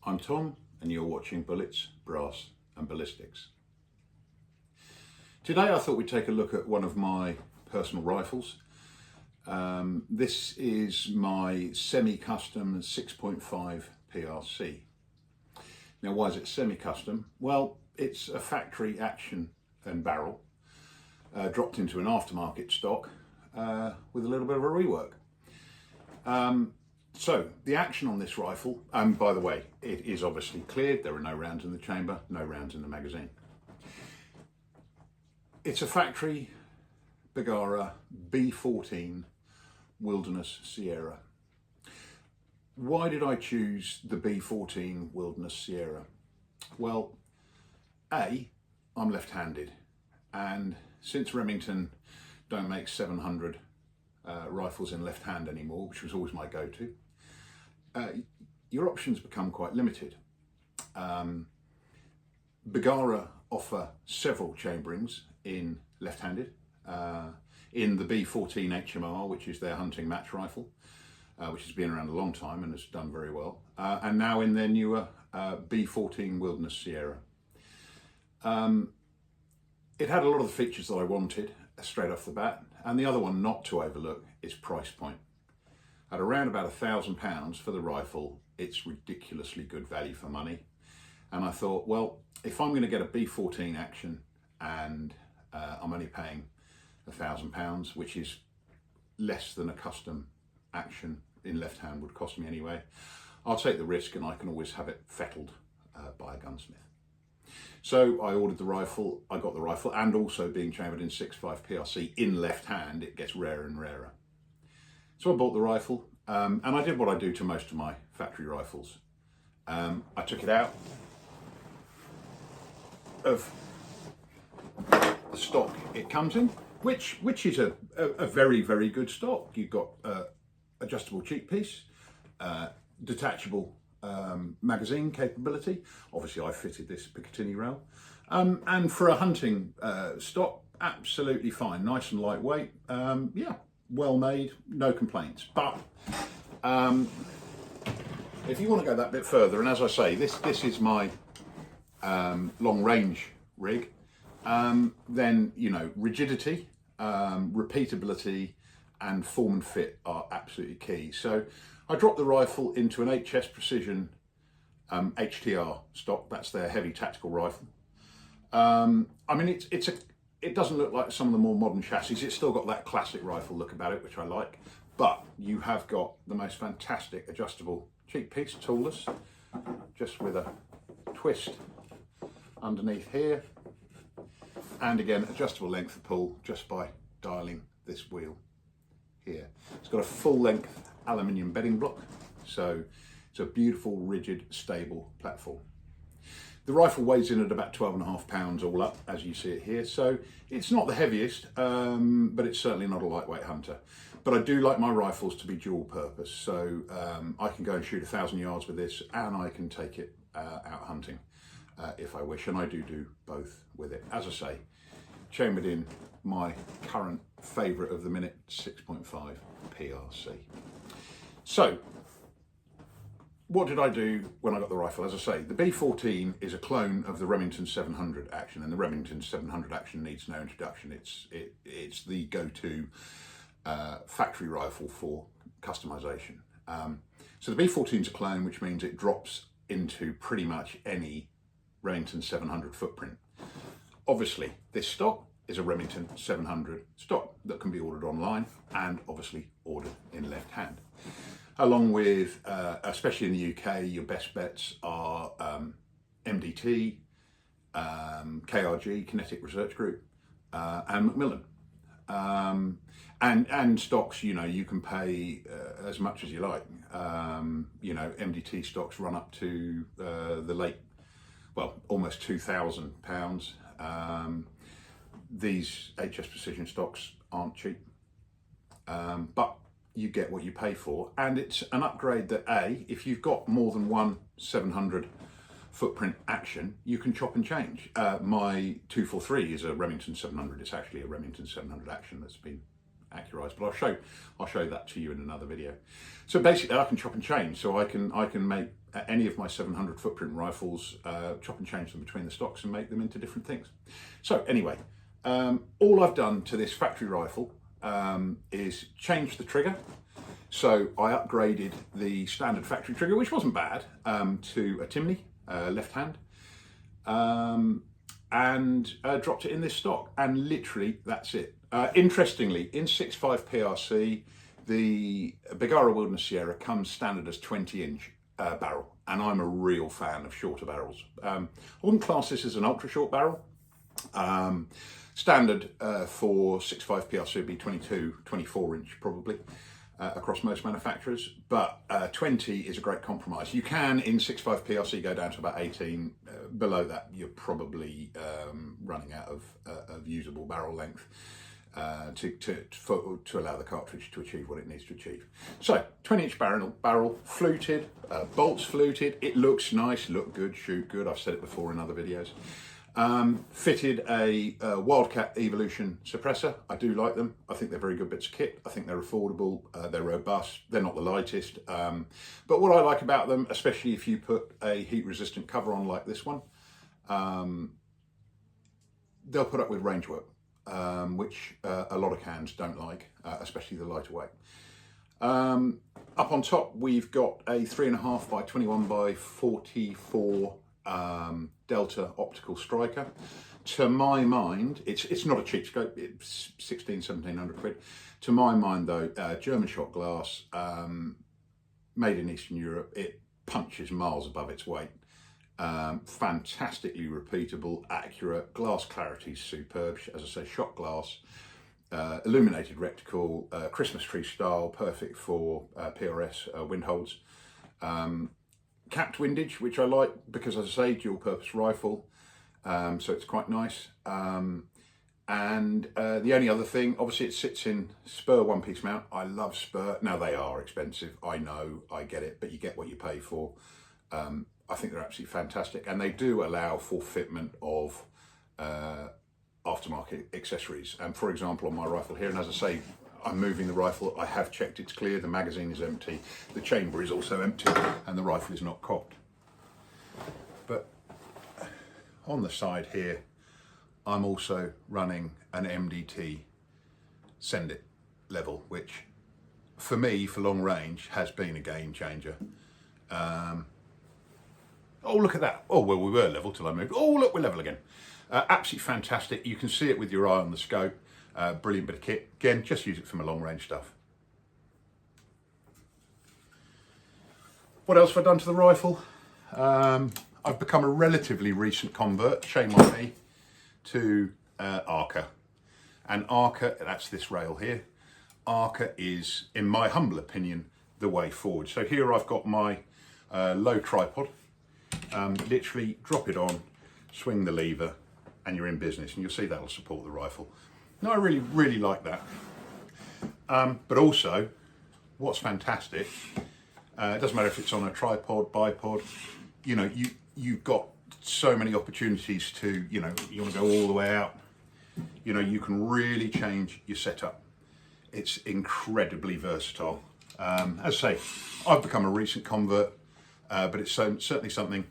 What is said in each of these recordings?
I'm Tom and you're watching Bullets, Brass and Ballistics. Today I thought we'd take a look at one of my personal rifles. This is my semi-custom 6.5 PRC. Now why is it semi-custom? Well, it's a factory action and barrel dropped into an aftermarket stock with a little bit of a rework. So the action on this rifle, and by the way, it is obviously cleared. There are no rounds in the chamber, no rounds in the magazine. It's a factory Bergara B14 Wilderness Sierra. Why did I choose the B14 Wilderness Sierra? Well, I'm left-handed, and since Remington don't make 700 rifles in left hand anymore, which was always my go-to, your options become quite limited. Bergara offer several chamberings in left-handed, in the B14 HMR, which is their hunting match rifle, which has been around a long time and has done very well, and now in their newer B14 Wilderness Sierra. It had a lot of the features that I wanted straight off the bat, and the other one not to overlook is price point. At around about £1,000 for the rifle, it's ridiculously good value for money. And I thought, well, if I'm going to get a B14 action and I'm only paying £1,000, which is less than a custom action in left hand would cost me anyway, I'll take the risk and I can always have it fettled by a gunsmith. So I ordered the rifle, I got the rifle, and also being chambered in 6.5 PRC in left hand, it gets rarer and rarer. So I bought the rifle, and I did what I do to most of my factory rifles. I took it out of the stock it comes in, which is a very, very good stock. You've got adjustable cheek piece, detachable magazine capability. Obviously I fitted this Picatinny rail, and for a hunting stock, absolutely fine, nice and lightweight. Yeah, well made, no complaints. But if you want to go that bit further, and as I say, this is my long range rig, then you know, rigidity, repeatability and form and fit are absolutely key. So I dropped the rifle into an HS Precision HTR stock. That's their heavy tactical rifle. I mean, it doesn't look like some of the more modern chassis. It's still got that classic rifle look about it, which I like. But you have got the most fantastic adjustable cheek piece, toolless, just with a twist underneath here. And again, adjustable length of pull just by dialing this wheel here. It's got a full length aluminium bedding block, so it's a beautiful, rigid, stable platform. The rifle weighs in at about 12.5 pounds all up, as you see it here, so it's not the heaviest, but it's certainly not a lightweight hunter. But I do like my rifles to be dual purpose, so I can go and shoot 1,000 yards with this, and I can take it out hunting if I wish, and I do both with it. As I say, chambered in my current favourite of the minute 6.5 PRC. So what did I do when I got the rifle? As I say, the B14 is a clone of the Remington 700 action, and the Remington 700 action needs no introduction. It's the go-to factory rifle for customization. So the B14 is a clone, which means it drops into pretty much any Remington 700 footprint. Obviously, this stock is a Remington 700 stock that can be ordered online and obviously ordered in left hand. Along with, especially in the UK, your best bets are MDT, KRG, Kinetic Research Group, and Macmillan. And stocks, you know, you can pay as much as you like. You know, MDT stocks run up to the late, well, almost £2,000. These HS Precision stocks aren't cheap, but you get what you pay for, and it's an upgrade that if you've got more than one 700 footprint action, you can chop and change. My 243 is a Remington 700. It's actually a Remington 700 action that's been accurized, but I'll show that to you in another video. So basically I can chop and change, so I can make any of my 700 footprint rifles, chop and change them between the stocks and make them into different things. So anyway, all I've done to this factory rifle is change the trigger. So I upgraded the standard factory trigger, which wasn't bad, to a Timney left hand, and dropped it in this stock, and literally that's it. Interestingly, in 6.5 PRC, the Bergara Wilderness Sierra comes standard as 20-inch barrel, and I'm a real fan of shorter barrels. I wouldn't class this as an ultra short barrel. Standard for 6.5 PRC would be 22, 24-inch probably. Across most manufacturers, but 20 is a great compromise. You can, in 6.5 PRC, go down to about 18. Below that, you're probably running out of usable barrel length to allow the cartridge to achieve what it needs to achieve. So, 20-inch barrel, fluted, bolts fluted. It looks nice, look good, shoot good. I've said it before in other videos. Fitted a Wildcat Evolution suppressor. I do like them. I think they're very good bits of kit. I think they're affordable, they're robust, they're not the lightest. But what I like about them, especially if you put a heat resistant cover on like this one, they'll put up with range work, which a lot of cans don't like, especially the lighter weight. Up on top, we've got a 3.5 by 21 by 44 Delta optical striker. To my mind, it's not a cheap scope, it's 1700 quid. To my mind though, German shot glass, made in Eastern Europe, it punches miles above its weight. Fantastically repeatable, accurate, glass clarity is superb, as I say, shot glass, illuminated reticle, Christmas tree style, perfect for PRS wind holds. Capped windage, which I like because, as I say, dual purpose rifle, so it's quite nice. And the only other thing, obviously it sits in spur one piece mount. I love spur. Now they are expensive, I know, I get it, but you get what you pay for. I think they're absolutely fantastic, and they do allow for fitment of aftermarket accessories. And for example, on my rifle here, and as I say, I'm moving the rifle, I have checked it's clear, the magazine is empty, the chamber is also empty, and the rifle is not cocked. But on the side here, I'm also running an MDT Send It level, which for me, for long range, has been a game changer. Oh, look at that. Oh, well, we were level till I moved. Oh, look, we're level again. Absolutely fantastic. You can see it with your eye on the scope. Brilliant bit of kit. Again, just use it for my long range stuff. What else have I done to the rifle? I've become a relatively recent convert, shame on me, to Arca. And Arca, that's this rail here. Arca is, in my humble opinion, the way forward. So here I've got my low tripod. Literally drop it on, swing the lever, and you're in business. And you'll see that'll support the rifle. No, I really like that. But also, what's fantastic, it doesn't matter if it's on a tripod, bipod, you know, you've got so many opportunities to, you know, you want to go all the way out, you know, you can really change your setup. It's incredibly versatile. As I say, I've become a recent convert, but it's certainly something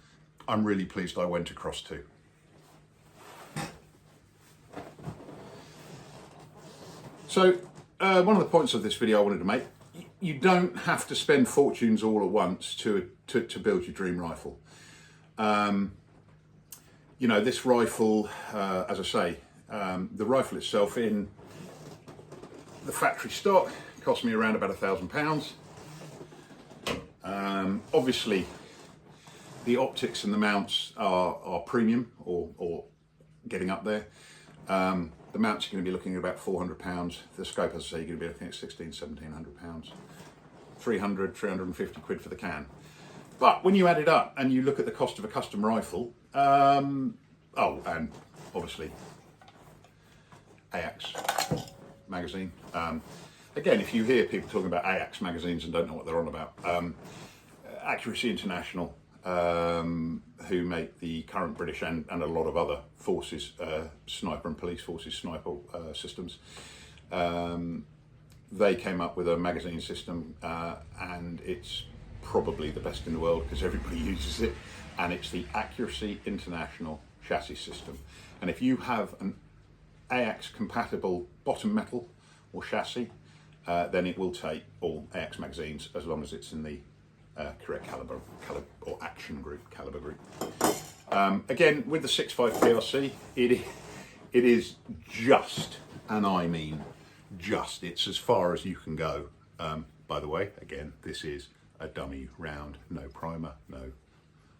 I'm really pleased I went across to. So, one of the points of this video I wanted to make, you don't have to spend fortunes all at once to build your dream rifle. You know, this rifle, as I say, the rifle itself in the factory stock cost me around about £1,000. Obviously, the optics and the mounts are premium or getting up there. The mounts are going to be looking at about £400. The scope, as I say, you're going to be looking at £1,600–1,700. 350 quid for the can. But when you add it up and you look at the cost of a custom rifle, oh, and obviously AX magazine. Again, if you hear people talking about AX magazines and don't know what they're on about, Accuracy International, who make the current British and a lot of other forces, sniper and police forces sniper systems, they came up with a magazine system, and it's probably the best in the world because everybody uses it, and it's the Accuracy International chassis system. And if you have an AX compatible bottom metal or chassis, then it will take all AX magazines as long as it's in the correct caliber or action group, caliber group. Again, with the 6.5 PRC, it is just, and I mean just, it's as far as you can go. By the way, again, this is a dummy round, no primer, no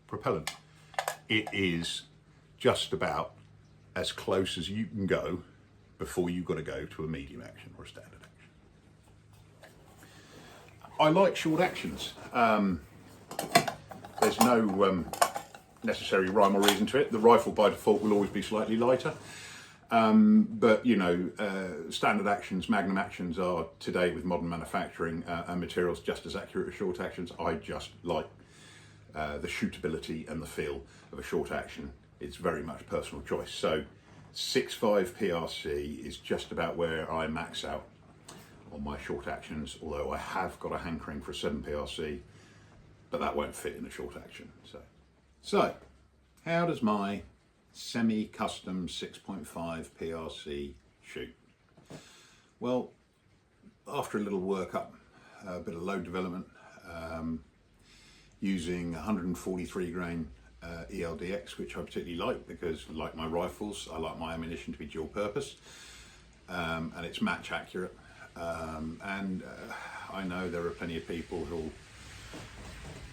propellant. It is just about as close as you can go before you've got to go to a medium action or a standard action. I like short actions. There's no necessary rhyme or reason to it. The rifle by default will always be slightly lighter. But you know, standard actions, magnum actions are today with modern manufacturing and materials just as accurate as short actions. I just like the shootability and the feel of a short action. It's very much personal choice. So 6.5 PRC is just about where I max out on my short actions, although I have got a hankering for a 7 PRC, but that won't fit in a short action. So how does my semi-custom 6.5 PRC shoot? Well, after a little workup, a bit of load development, using 143 grain ELDX, which I particularly like because, like my rifles, I like my ammunition to be dual purpose, and it's match accurate. I know there are plenty of people who'll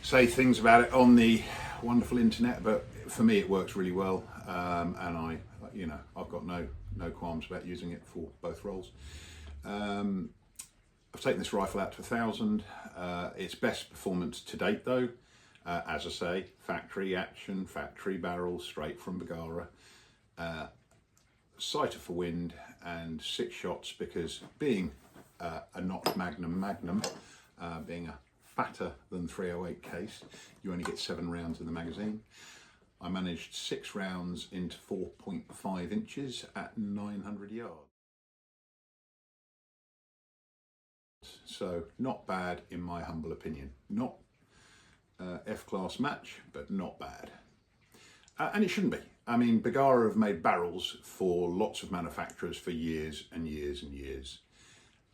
say things about it on the wonderful internet, but for me it works really well, and I've got no qualms about using it for both roles. I've taken this rifle out to 1,000. Its best performance to date though, as I say, factory action, factory barrel, straight from Bergara, sighter for wind and 6 shots, because being a not magnum, being a fatter than 308 case, you only get 7 rounds in the magazine. I managed 6 rounds into 4.5 inches at 900 yards. So not bad in my humble opinion. Not F-class match, but not bad. And it shouldn't be. I mean, Bergara have made barrels for lots of manufacturers for years and years and years.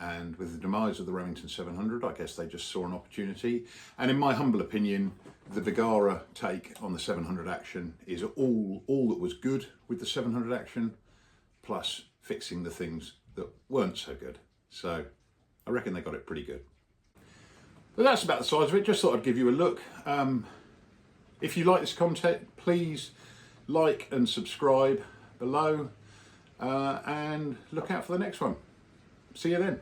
And with the demise of the Remington 700, I guess they just saw an opportunity. And in my humble opinion, the Bergara take on the 700 action is all that was good with the 700 action, plus fixing the things that weren't so good. So I reckon they got it pretty good. But that's about the size of it. Just thought I'd give you a look. If you like this content, please like and subscribe below, and look out for the next one. See you then.